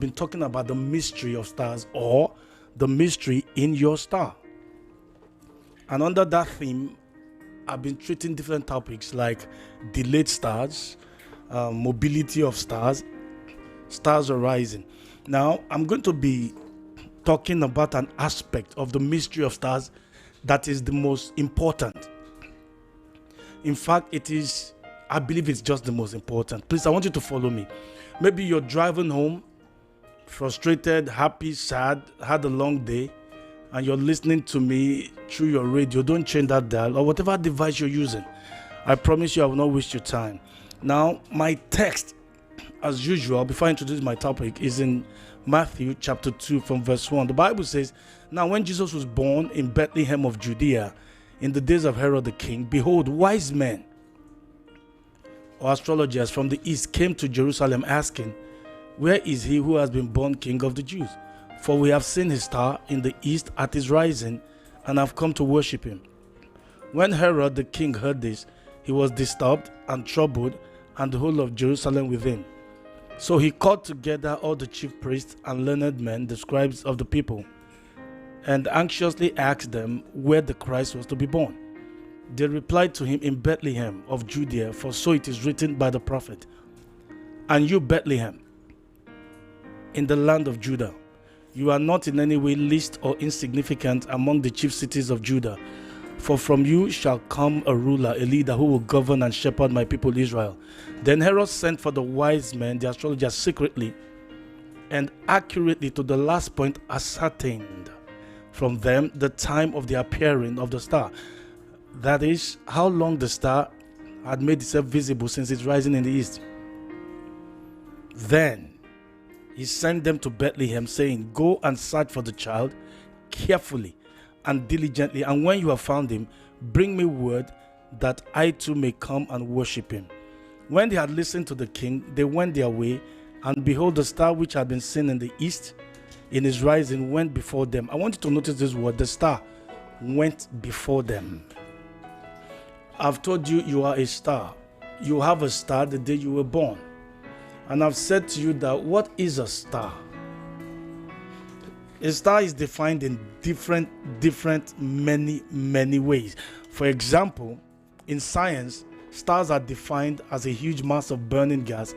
been talking about the mystery of stars, or the mystery in your star. And under that theme, I've been treating different topics like delayed stars, mobility of stars, stars arising. Now, I'm going to be talking about an aspect of the mystery of stars that is the most important. In fact, I believe it's just the most important. Please, I want you to follow me. Maybe you're driving home, frustrated, happy, sad, had a long day, and you're listening to me through your radio. Don't change that dial or whatever device you're using. I promise you I will not waste your time. Now, my text, as usual, before I introduce my topic, is in Matthew chapter 2 from verse 1. The Bible says, "Now when Jesus was born in Bethlehem of Judea, in the days of Herod the king, behold, wise men or astrologers from the east came to Jerusalem asking, where is he who has been born King of the Jews? For we have seen his star in the east at his rising, and have come to worship him." When Herod the king heard this, he was disturbed and troubled, and the whole of Jerusalem with him. So he called together all the chief priests and learned men, the scribes of the people, and anxiously asked them where the Christ was to be born. They replied to him, "In Bethlehem of Judea, for so it is written by the prophet, and you, Bethlehem, in the land of Judah, you are not in any way least or insignificant among the chief cities of Judah. For from you shall come a ruler, a leader who will govern and shepherd my people Israel." Then Herod sent for the wise men, the astrologers, secretly and accurately to the last point ascertained from them the time of the appearing of the star. That is, how long the star had made itself visible since its rising in the east. Then he sent them to Bethlehem, saying, "Go and search for the child carefully and diligently, and when you have found him, bring me word that I too may come and worship him." When they had listened to the king, they went their way, and behold, the star which had been seen in the east in his rising went before them. I want you to notice this word, the star went before them. I've told you, you are a star. You have a star the day you were born. And I've said to you that what is a star? A star is defined in many ways. For example, in science, stars are defined as a huge mass of burning gas,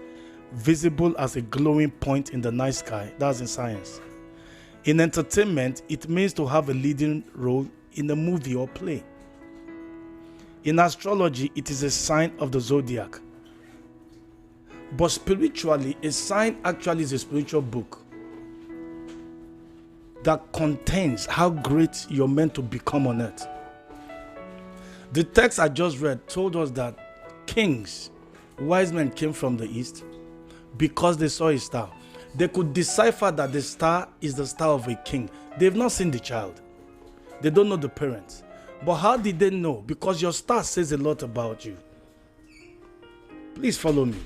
visible as a glowing point in the night sky. That's in science. In entertainment, it means to have a leading role in a movie or play. In astrology, it is a sign of the zodiac. But spiritually, a sign actually is a spiritual book that contains how great you're meant to become on earth. The text I just read told us that kings, wise men came from the east because they saw a star. They could decipher that the star is the star of a king. They've not seen the child. They don't know the parents. But how did they know? Because your star says a lot about you. Please follow me.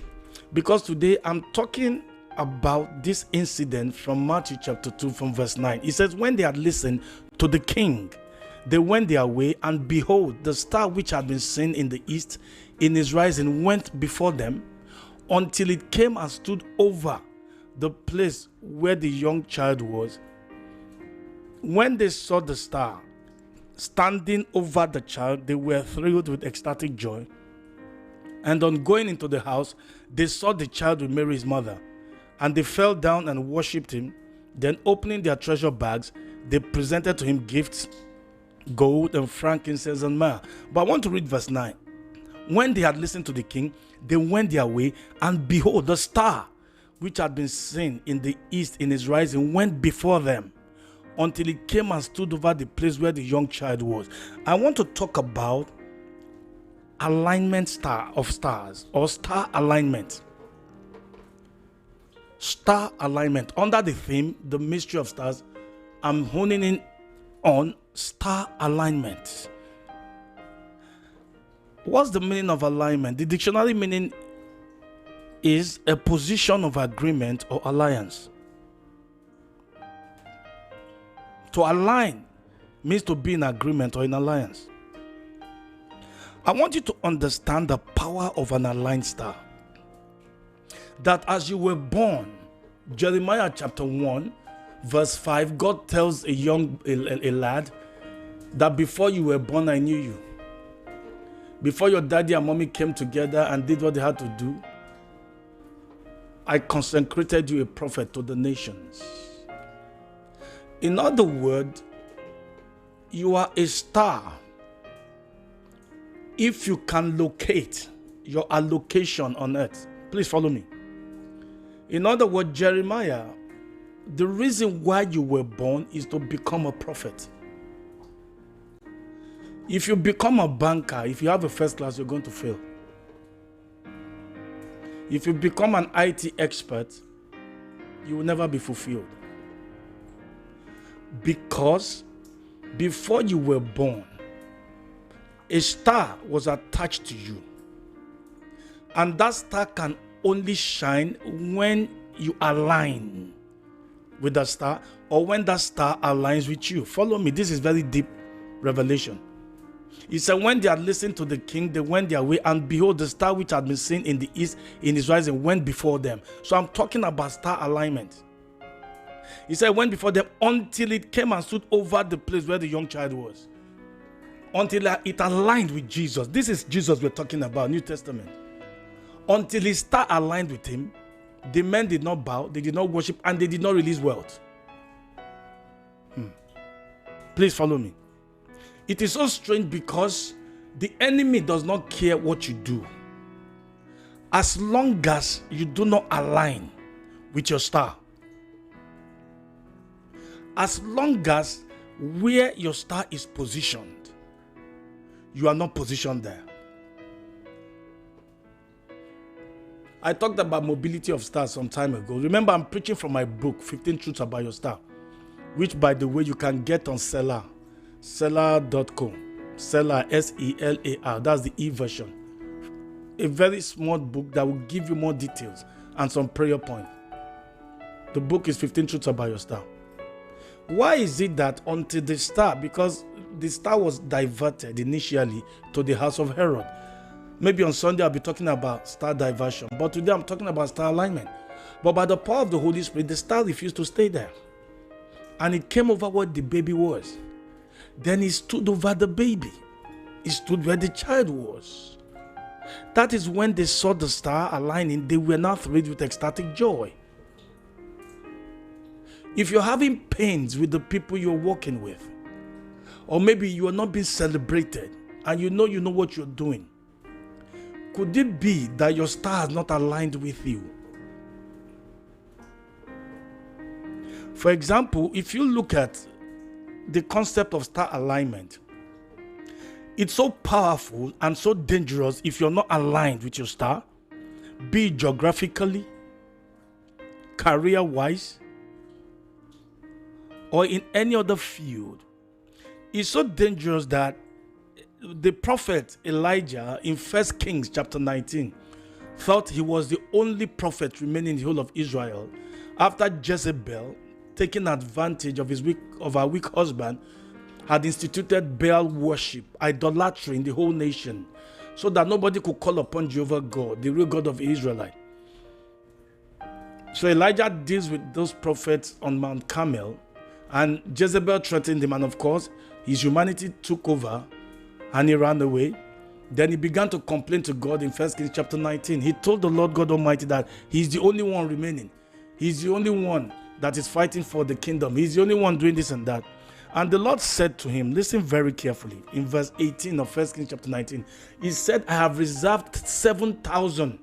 Because today I'm talking about this incident from Matthew chapter 2 from verse 9. It says, when they had listened to the king, they went their way, and behold, the star which had been seen in the east in his rising went before them, until it came and stood over the place where the young child was. When they saw the star standing over the child, they were thrilled with ecstatic joy. And on going into the house, they saw the child with Mary his mother, and they fell down and worshipped him. Then opening their treasure bags, they presented to him gifts, gold and frankincense and myrrh. But I want to read verse 9. When they had listened to the king, they went their way, and behold, the star which had been seen in the east in his rising went before them, until it came and stood over the place where the young child was. I want to talk about alignment star of stars, or star alignment. Star alignment. Under the theme, the mystery of stars, I'm honing in on star alignment. What's the meaning of alignment? The dictionary meaning is a position of agreement or alliance. To align means to be in agreement or in alliance. I want you to understand the power of an aligned star. That as you were born, Jeremiah chapter 1, verse 5, God tells a lad that before you were born, I knew you. Before your daddy and mommy came together and did what they had to do, I consecrated you a prophet to the nations. In other words, you are a star. If you can locate your allocation on earth, please follow me. In other words, Jeremiah, the reason why you were born is to become a prophet. If you become a banker, if you have a first class, you're going to fail. If you become an IT expert, you will never be fulfilled. Because before you were born, a star was attached to you. And that star can only shine when you align with the star, or when that star aligns with you. Follow me. This is very deep revelation. He said, when they had listened to the king, they went their way, and behold, the star which had been seen in the east in his rising went before them. So I'm talking about star alignment. He said, went before them until it came and stood over the place where the young child was. Until it aligned with Jesus. This is Jesus we're talking about, New Testament. Until his star aligned with him, the men did not bow, they did not worship, and they did not release wealth. Please follow me. It is so strange because the enemy does not care what you do, as long as you do not align with your star. As long as where your star is positioned, you are not positioned there. I talked about mobility of stars some time ago. Remember, I'm preaching from my book, 15 Truths About Your Star, which, by the way, you can get on Selar, selar.com. Selar, S-E-L-A-R. That's the e-version. A very small book that will give you more details and some prayer points. The book is 15 Truths About Your Star. Why is it that until the star, because the star was diverted initially to the house of Herod. Maybe on Sunday I'll be talking about star diversion, but today I'm talking about star alignment. But by the power of the Holy Spirit, the star refused to stay there. And it came over where the baby was. Then he stood over the baby. He stood where the child was. That is when they saw the star aligning, they were now thrilled with ecstatic joy. If you're having pains with the people you're working with, or maybe you are not being celebrated, and you know what you're doing, could it be that your star is not aligned with you? For example, if you look at the concept of star alignment, it's so powerful and so dangerous if you're not aligned with your star, be it geographically, career-wise, or in any other field. It's so dangerous that the prophet Elijah in 1 Kings chapter 19 thought he was the only prophet remaining in the whole of Israel after Jezebel, taking advantage of her weak husband, had instituted Baal worship, idolatry in the whole nation, so that nobody could call upon Jehovah God, the real God of Israel. So Elijah deals with those prophets on Mount Carmel, and Jezebel threatened him, and of course his humanity took over and he ran away. Then he began to complain to God in 1 Kings chapter 19. He told the Lord God Almighty that he's the only one remaining. He's the only one that is fighting for the kingdom. He's the only one doing this and that. And the Lord said to him, listen very carefully, in verse 18 of 1 Kings chapter 19, he said, I have reserved 7,000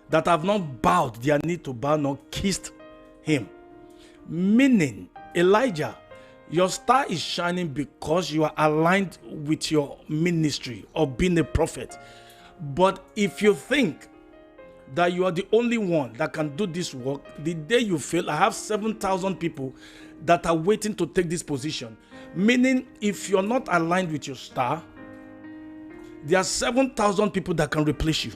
that have not bowed their knee to Baal nor kissed him. Meaning, Elijah, your star is shining because you are aligned with your ministry of being a prophet. But if you think that you are the only one that can do this work, the day you fail, I have 7,000 people that are waiting to take this position. Meaning, if you're not aligned with your star, there are 7,000 people that can replace you,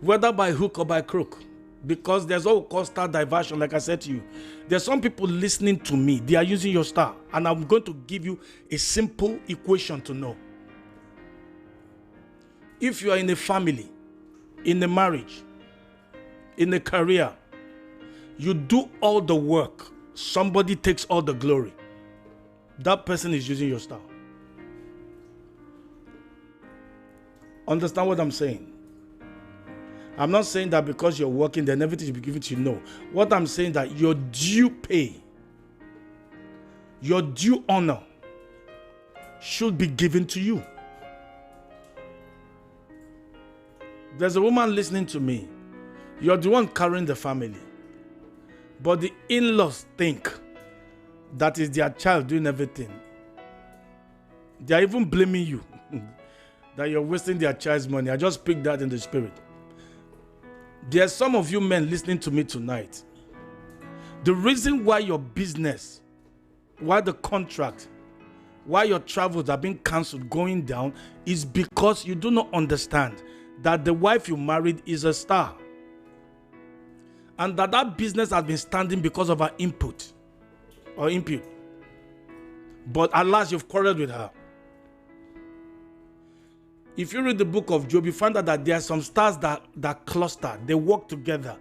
whether by hook or by crook. Because there's what we call star diversion, like I said to you. There's some people listening to me, they are using your star. And I'm going to give you a simple equation to know. If you are in a family, in a marriage, in a career, you do all the work, somebody takes all the glory. That person is using your star. Understand what I'm saying? I'm not saying that because you're working, then everything should be given to you. No. What I'm saying that your due pay, your due honor should be given to you. There's a woman listening to me. You're the one carrying the family. But the in-laws think that is their child doing everything. They are even blaming you that you're wasting their child's money. I just picked that in the spirit. There are some of you men listening to me tonight. The reason why your business, why the contract, why your travels are being cancelled, going down, is because you do not understand that the wife you married is a star. And that business has been standing because of her input. But alas, you've quarreled with her. If you read the book of Job, you find out that there are some stars that cluster. They work together.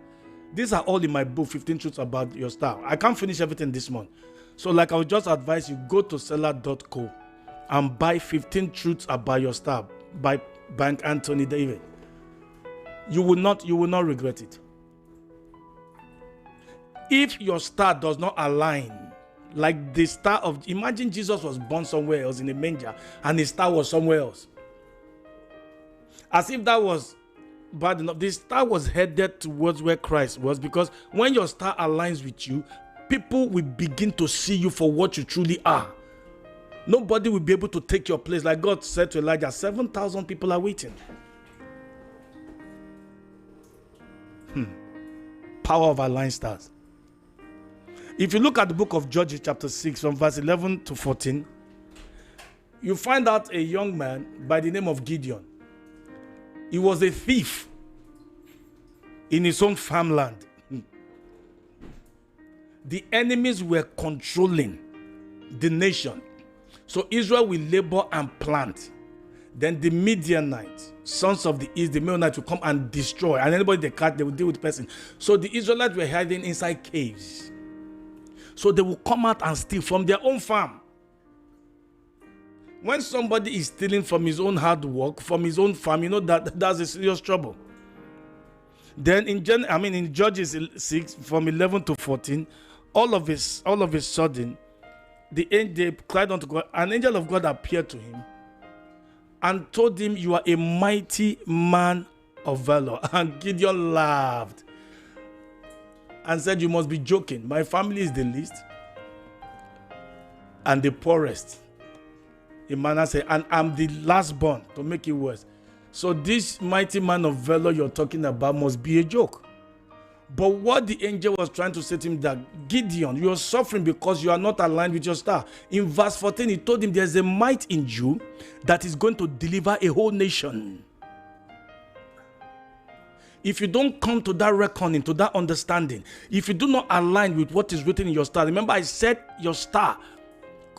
These are all in my book, 15 Truths About Your Star. I can't finish everything this month. So like I would just advise you, go to seller.co and buy 15 Truths About Your Star by Bankanthony David. You will not regret it. If your star does not align, like the star of, imagine Jesus was born somewhere else in a manger and his star was somewhere else. As if that was bad enough. The star was headed towards where Christ was, because when your star aligns with you, people will begin to see you for what you truly are. Nobody will be able to take your place. Like God said to Elijah, 7,000 people are waiting. Power of aligned stars. If you look at the book of Judges chapter 6 from verse 11 to 14, you find out a young man by the name of Gideon. He was a thief in his own farmland. The enemies were controlling the nation. So Israel will labor and plant. Then the Midianites, sons of the east, the Midianites will come and destroy. And anybody they catch, they will deal with the person. So the Israelites were hiding inside caves. So they will come out and steal from their own farm. When somebody is stealing from his own hard work, from his own farm, you know that's a serious trouble. Then in Judges 6, from 11 to 14, all of a sudden, they cried unto God. An angel of God appeared to him and told him, "You are a mighty man of valor." And Gideon laughed and said, "You must be joking. My family is the least and the poorest in Manasseh, and I'm the last born, to make it worse. So this mighty man of valor you're talking about must be a joke." But what the angel was trying to say to him, that Gideon, you're suffering because you are not aligned with your star. In verse 14, he told him there's a might in you that is going to deliver a whole nation. If you don't come to that reckoning, to that understanding, if you do not align with what is written in your star, remember I said your star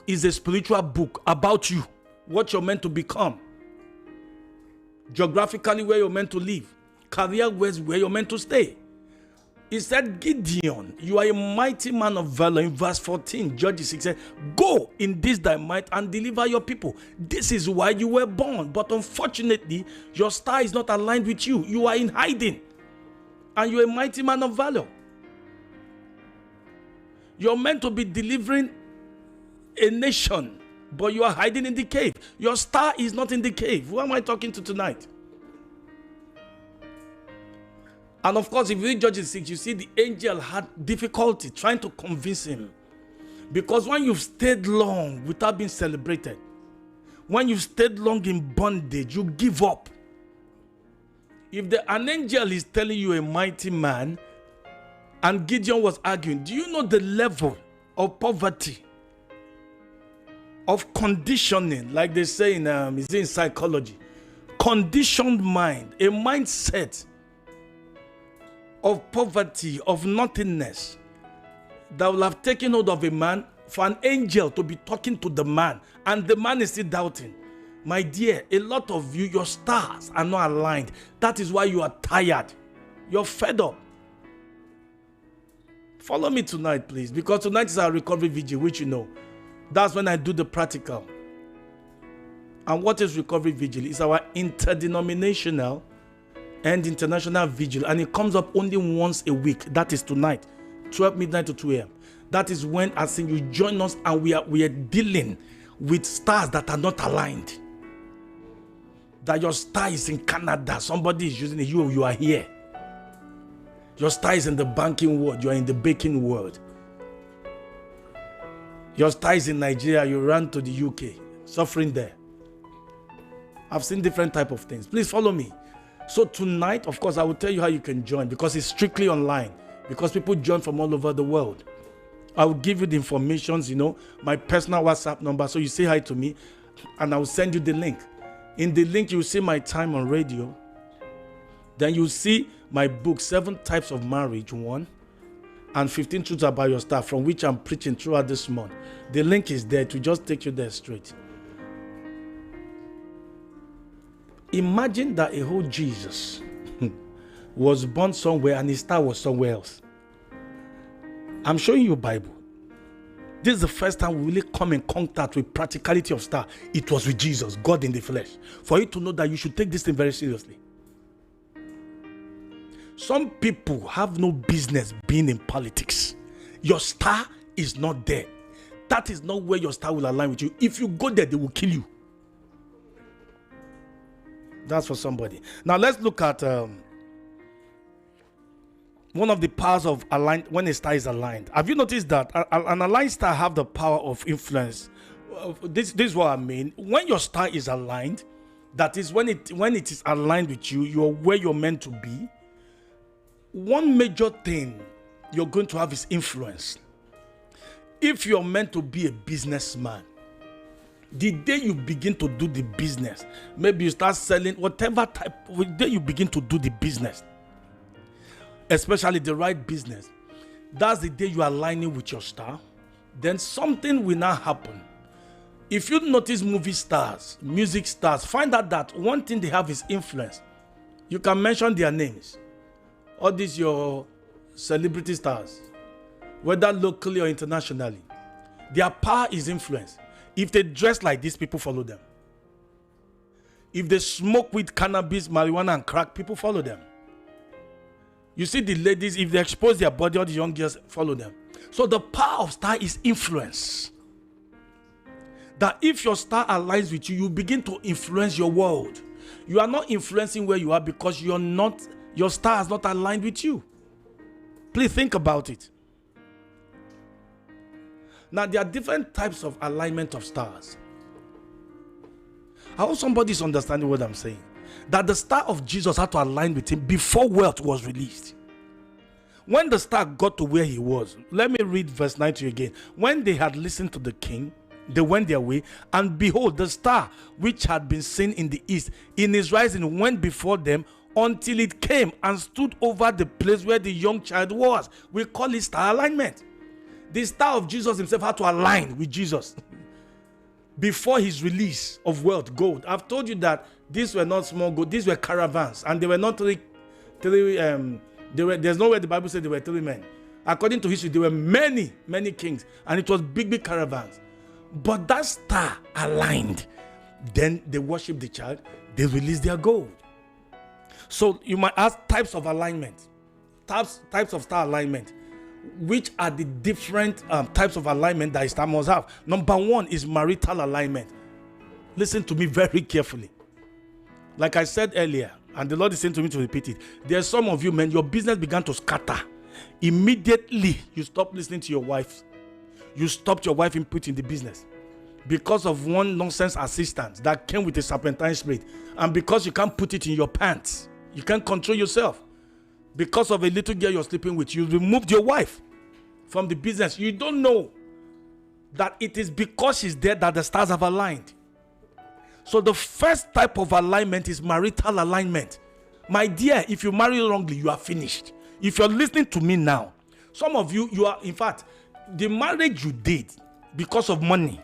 is a spiritual book about you, what you're meant to become, geographically where you're meant to live, career-wise where you're meant to stay. He said, Gideon, you are a mighty man of valor. In verse 14, Judges 6 said, "Go in this thy might and deliver your people. This is why you were born. But unfortunately, your star is not aligned with you. You are in hiding. And you're a mighty man of valor. You're meant to be delivering a nation, but you are hiding in the cave. Your star is not in the cave." Who am I talking to tonight? And of course, if you read Judges 6, you see the angel had difficulty trying to convince him. Because when you've stayed long without being celebrated, when you've stayed long in bondage, you give up. If an angel is telling you a mighty man, and Gideon was arguing, do you know the level of poverty, of conditioning, like they say in psychology, conditioned mind, a mindset of poverty, of nothingness, that will have taken hold of a man, for an angel to be talking to the man, and the man is still doubting. My dear, a lot of you, your stars are not aligned. That is why you are tired. You're fed up. Follow me tonight, please, because tonight is our recovery vigil, which you know. That's when I do the practical. And what is recovery vigil? It's our interdenominational and international vigil, and it comes up only once a week. That is tonight, 12 midnight to 2 a.m. That is when, as in, you join us, and we are dealing with stars that are not aligned. That your star is in Canada, somebody is using it, you are here. Your star is in the banking world, you are in the baking world. Your star is in Nigeria, you ran to the UK, suffering there. I've seen different type of things. Please follow me. So tonight, of course, I will tell you how you can join, because it's strictly online, because people join from all over the world. I will give you the information, my personal WhatsApp number, so you say hi to me, and I will send you the link. In the link, you will see my time on radio. Then you see my book, 7 Types of Marriage 1, and 15 Truths About Your Star, from which I'm preaching throughout this month. The link is there to just take you there straight. Imagine that a whole Jesus was born somewhere and his star was somewhere else. I'm showing you Bible. This is the first time we really come in contact with practicality of star. It was with Jesus, God in the flesh. For you to know that you should take this thing very seriously. Some people have no business being in politics. Your star is not there. That is not where your star will align with you. If you go there, they will kill you. That's for somebody. Now let's look at one of the powers of aligned, when a star is aligned. Have you noticed that an aligned star have the power of influence? This is what I mean. When your star is aligned, that is when it is aligned with you, you're where you're meant to be. One major thing you're going to have is influence. If you're meant to be a businessman, the day you begin to do the business, maybe you start selling whatever type, the day you begin to do the business, especially the right business, that's the day you are aligning with your star. Then something will now happen. If you notice movie stars, music stars, find out that one thing they have is influence. You can mention their names. All these your celebrity stars, whether locally or internationally, their power is influence. If they dress like this, people follow them. If they smoke with cannabis, marijuana, and crack, people follow them. You see the ladies, if they expose their body, all the young girls follow them. So the power of star is influence. That if your star aligns with you, you begin to influence your world. You are not influencing where you are because your star is not aligned with you. Please think about it. Now, there are different types of alignment of stars. I hope somebody's understanding what I'm saying. That the star of Jesus had to align with him before wealth was released. When the star got to where he was, let me read verse 9 to you again. When they had listened to the king, they went their way, and behold, the star which had been seen in the east, in his rising, went before them until it came and stood over the place where the young child was. We call it star alignment. The star of Jesus himself had to align with Jesus before his release of wealth, gold. I've told you that these were not small gold, these were caravans, and they were not there's nowhere the Bible said there were 3 men. According to history, there were many kings, and it was big caravans. But that star aligned. Then they worshiped the child, they released their gold. So you might ask types of alignment, types of star alignment. Which are the different types of alignment that a star must have? Number 1 is marital alignment. Listen to me very carefully. Like I said earlier, and the Lord is saying to me to repeat it, there's some of you, men, your business began to scatter. Immediately, you stopped listening to your wife. You stopped your wife input in the business because of one nonsense assistant that came with a serpentine spirit, and because you can't put it in your pants, you can't control yourself. Because of a little girl you're sleeping with, you removed your wife from the business. You don't know that it is because she's there that the stars have aligned. So the first type of alignment is marital alignment. My dear, if you marry wrongly, you are finished. If you're listening to me now, some of you are, in fact, the marriage you did because of money,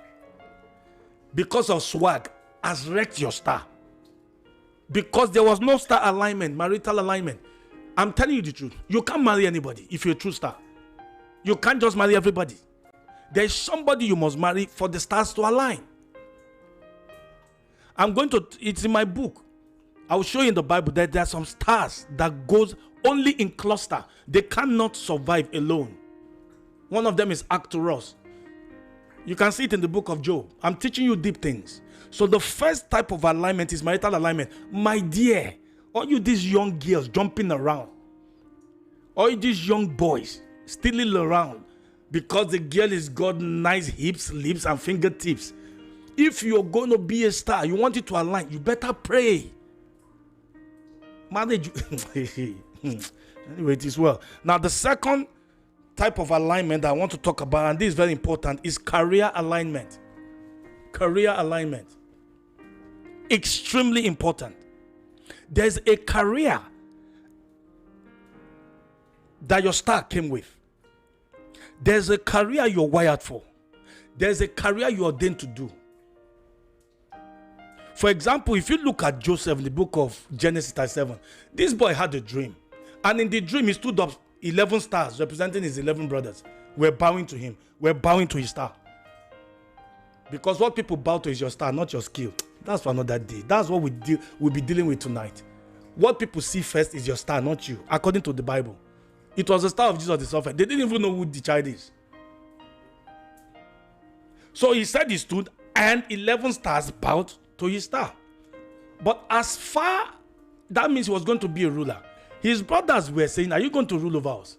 because of swag, has wrecked your star. Because there was no star alignment, marital alignment. I'm telling you the truth. You can't marry anybody if you're a true star. You can't just marry everybody. There's somebody you must marry for the stars to align. It's in my book. I will show you in the Bible that there are some stars that goes only in cluster. They cannot survive alone. One of them is Arcturus. You can see it in the book of Job. I'm teaching you deep things. So the first type of alignment is marital alignment. My dear, all you these young girls jumping around, all these young boys stealing around because the girl has got nice hips, lips, and fingertips. If you're going to be a star, you want it to align, you better pray. Marriage. Anyway, it is well. Now, the second type of alignment I want to talk about, and this is very important, is career alignment. Career alignment. Extremely important. There's a career that your star came with. There's a career you're wired for. There's a career you're ordained to do. For example, if you look at Joseph in the book of Genesis 37, this boy had a dream. And in the dream, he stood up 11 stars representing his 11 brothers. We're bowing to him. We're bowing to his star. Because what people bow to is your star, not your skill. That's for another day. That's what we'll be dealing with tonight. What people see first is your star, not you, according to the Bible. It was the star of Jesus the prophet. They didn't even know who the child is. So he said he stood, and 11 stars bowed to his star. But as far, that means he was going to be a ruler. His brothers were saying, are you going to rule over us?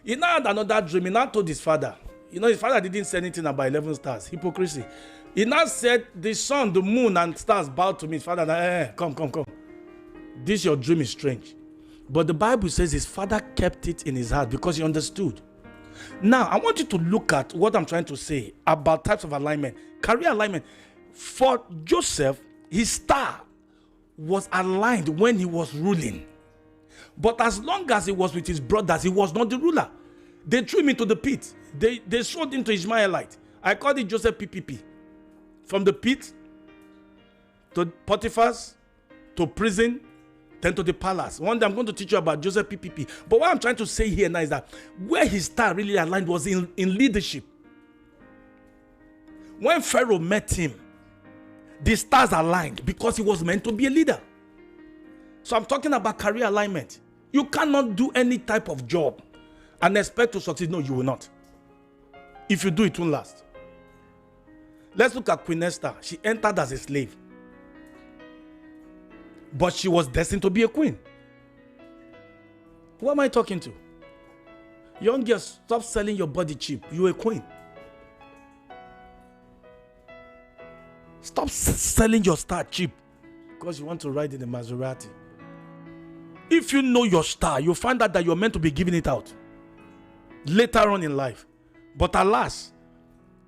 He now had another dream. He now told his father. His father didn't say anything about 11 stars. Hypocrisy. He now said, the sun, the moon, and stars bowed to me. His father, come. This your dream is strange. But the Bible says his father kept it in his heart because he understood. Now, I want you to look at what I'm trying to say about types of alignment. Career alignment. For Joseph, his star was aligned when he was ruling. But as long as he was with his brothers, he was not the ruler. They threw him into the pit. They sold him to Ishmaelite. I called it Joseph PPP. From the pit to Potiphar's to prison, then to the palace. One day I'm going to teach you about Joseph PPP. But what I'm trying to say here now is that where his star really aligned was in leadership. When Pharaoh met him, the stars aligned because he was meant to be a leader. So I'm talking about career alignment. You cannot do any type of job and expect to succeed. No, you will not. If you do, it won't last. Let's look at Queen Esther. She entered as a slave, but she was destined to be a queen. Who am I talking to? Young girls, stop selling your body cheap. You're a queen. Stop selling your star cheap because you want to ride in a Maserati. If you know your star, you'll find out that you're meant to be giving it out later on in life. But alas,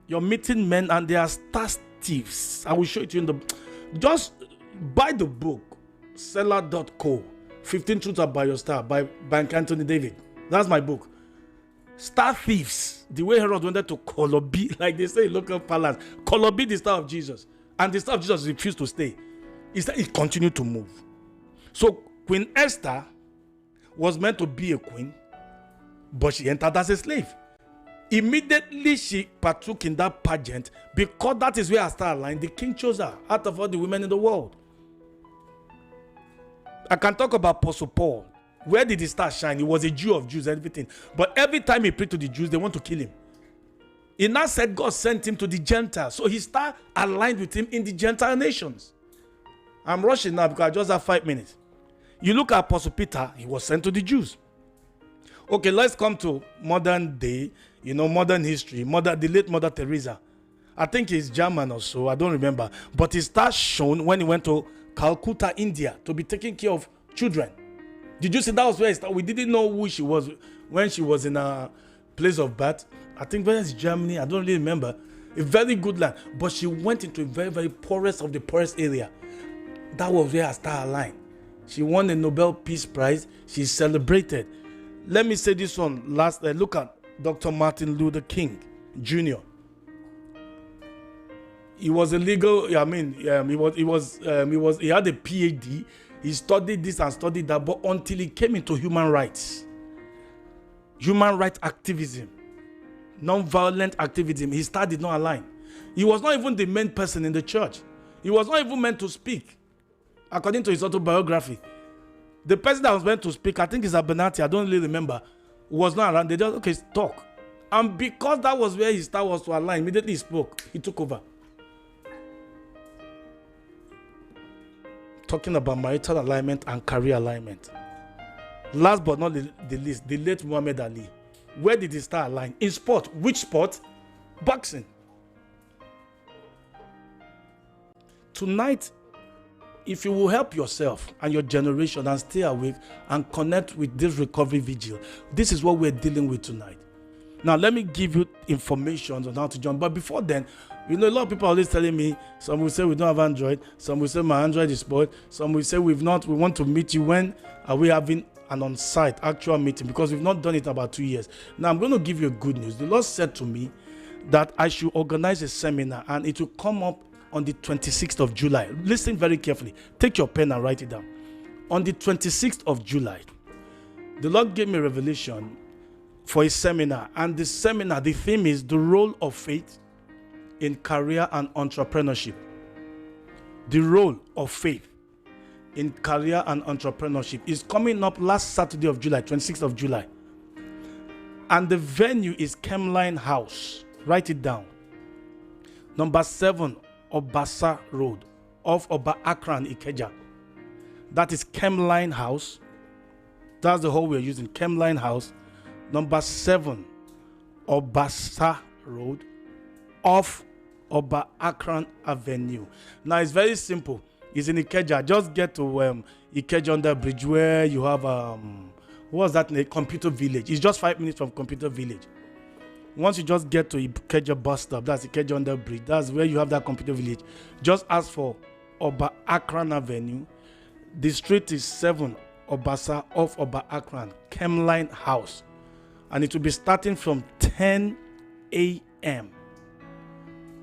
you're meeting men and they are star thieves. I will show it to you in the... Just buy the book, seller.co, 15 Truths About Your Star by Bankanthony David. That's my book. Star thieves. The way Herod wanted to Colobi, like they say in local parlance, Colobi the star of Jesus. And the star of Jesus refused to stay. It continued to move. So Queen Esther was meant to be a queen, but she entered as a slave. Immediately she partook in that pageant because that is where her star aligned. The king chose her out of all the women in the world. I can talk about Apostle Paul. Where did his star shine? He was a Jew of Jews and everything. But every time he preached to the Jews, they want to kill him. He now said God sent him to the Gentiles. So his star aligned with him in the Gentile nations. I'm rushing now because I just have 5 minutes. You look at Apostle Peter, he was sent to the Jews. Okay, let's come to modern day, modern history. The late Mother Teresa. I think he's German or so, I don't remember. But his star shone when he went to Calcutta, India, to be taking care of children. Did you see that was where he started? We didn't know who she was when she was in a place of birth. I think where is Germany? I don't really remember. A very good land. But she went into a very, very poorest of the poorest area. That was where her star aligned. She won the Nobel Peace Prize. She's celebrated. Let me say this one last. Look at Dr. Martin Luther King Jr. He was a legal. He had a PhD. He studied this and studied that, but until he came into human rights activism, non-violent activism. His star did not align. He was not even the main person in the church. He was not even meant to speak, according to his autobiography. The person that was meant to speak, I think it's Bankanthony, I don't really remember, was not around. They just, okay, talk. And because that was where his star was to align, immediately he spoke. He took over. Talking about marital alignment and career alignment. Last but not the least, the late Muhammad Ali. Where did his star align? In sport. Which sport? Boxing. Tonight, if you will help yourself and your generation and stay awake and connect with this recovery vigil, this is what we're dealing with tonight. Now, let me give you information on how to join. But before then, a lot of people are always telling me, some will say we don't have Android, some will say my Android is spoiled, some will say we want to meet you. When are we having an on-site actual meeting? Because we've not done it about 2 years. Now, I'm going to give you good news. The Lord said to me that I should organize a seminar, and it will come up on the 26th of July. Listen very carefully. Take your pen and write it down. On the 26th of July, the Lord gave me a revelation for a seminar. And the seminar, the theme is the role of faith in career and entrepreneurship. The role of faith in career and entrepreneurship is coming up last Saturday of July, 26th of July. And the venue is Chemline House. Write it down. Number 7, Obasa Road, off Oba Akran Ikeja. That is Chemline House. That's the whole we're using. Chemline House. Number 7, Obasa Road, off Oba Akran Avenue. Now it's very simple. It's in Ikeja. Just get to Ikeja under bridge where you have what's that name? Computer Village. It's just 5 minutes from Computer Village. Once you just get to Ikeja bus stop, that's Ikeja under bridge. That's where you have that Computer Village. Just ask for Oba Akran Avenue. The street is 7 Obasa off Oba Akran, Chemline House. And it will be starting from 10 a.m.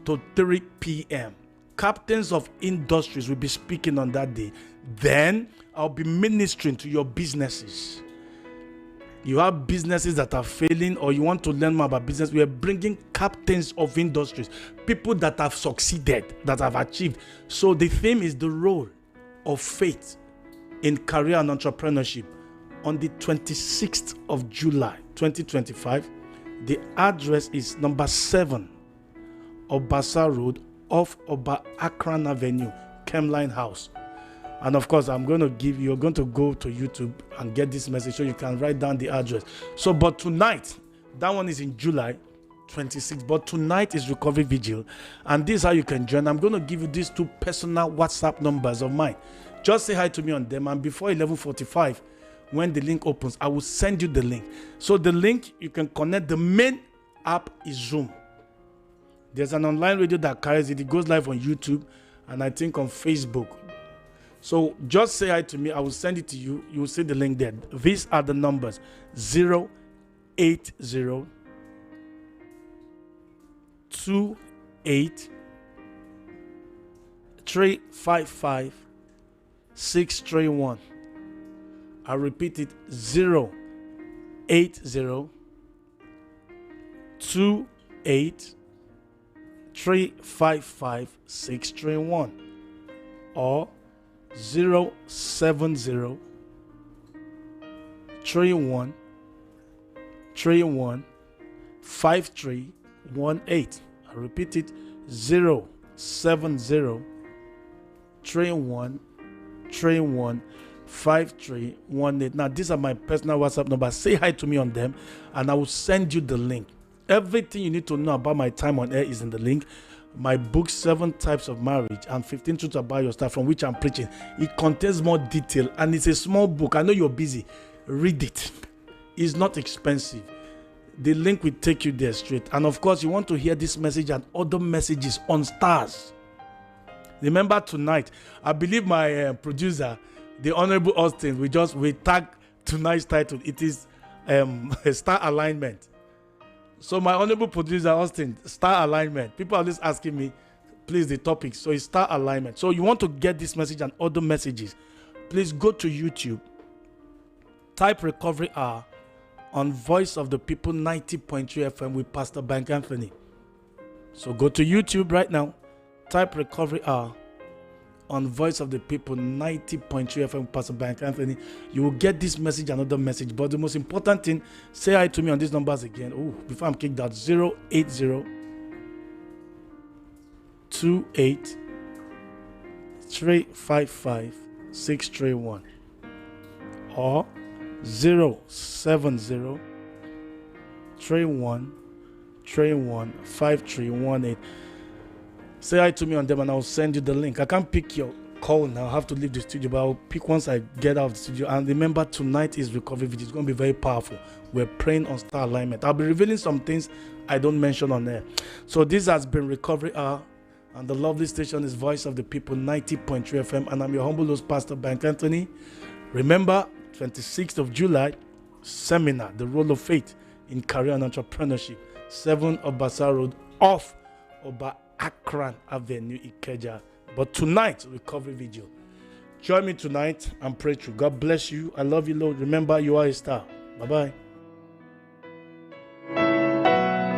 to 3 p.m. Captains of industries will be speaking on that day. Then I'll be ministering to your businesses. You have businesses that are failing, or you want to learn more about business. We are bringing captains of industries, people that have succeeded, that have achieved. So the theme is the role of faith in career and entrepreneurship. On the 26th of July, 2025, the address is number 7, Obasa Road, off Oba Akran Avenue, Chemline House. And of course, you're going to go to YouTube and get this message so you can write down the address. So, but tonight, that one is in July 26th, but tonight is Recovery Vigil. And this is how you can join. I'm going to give you these 2 personal WhatsApp numbers of mine. Just say hi to me on them. And before 11:45, when the link opens, I will send you the link. So the link, you can connect. The main app is Zoom. There's an online radio that carries it. It goes live on YouTube and I think on Facebook. So just say hi to me. I will send it to you. You will see the link there. These are the numbers: 080 28 355 631. I repeat it: 080 28 355 631 or 070 31 31 5318. I repeat it: 070 31 31 5318. Now, these are my personal WhatsApp numbers. Say hi to me on them and I will send you the link. Everything you need to know about my time on air is in the link. My book, 7 Types of Marriage and 15 Truths About Your Star, from which I'm preaching. It contains more detail and it's a small book. I know you're busy. Read it. It's not expensive. The link will take you there straight. And of course, you want to hear this message and other messages on stars. Remember tonight, I believe my producer, the Honorable Austin, we tag tonight's title. It is a star alignment. So my honorable producer, Austin, star alignment. People are just asking me, please, the topic. So it's star alignment. So you want to get this message and other messages, please go to YouTube, type Recovery Hour, on Voice of the People 90.3 FM with Pastor Bankanthony. So go to YouTube right now, type Recovery Hour on Voice of the People 90.3 FM with Pastor Bankanthony. You will get this message, another message. But the most important thing, say hi to me on these numbers again. Before I'm kicked out, 080 28 355 631 or 070 31 5318. Say hi to me on them and I'll send you the link. I can't pick your call now. I have to leave the studio, but I'll pick once I get out of the studio. And remember, tonight is recovery video. It's going to be very powerful. We're praying on star alignment. I'll be revealing some things I don't mention on there. So this has been Recovery Hour, and the lovely station is Voice of the People 90.3 FM, and I'm your humble host, Pastor Bankanthony. Remember, 26th of July, seminar, The Role of Faith in Career and Entrepreneurship, 7 Obasa Road, off Oba Akran Avenue, Ikeja. But tonight, recovery video. Join me tonight and pray through. God bless you. I love you, Lord. Remember, you are a star. Bye-bye.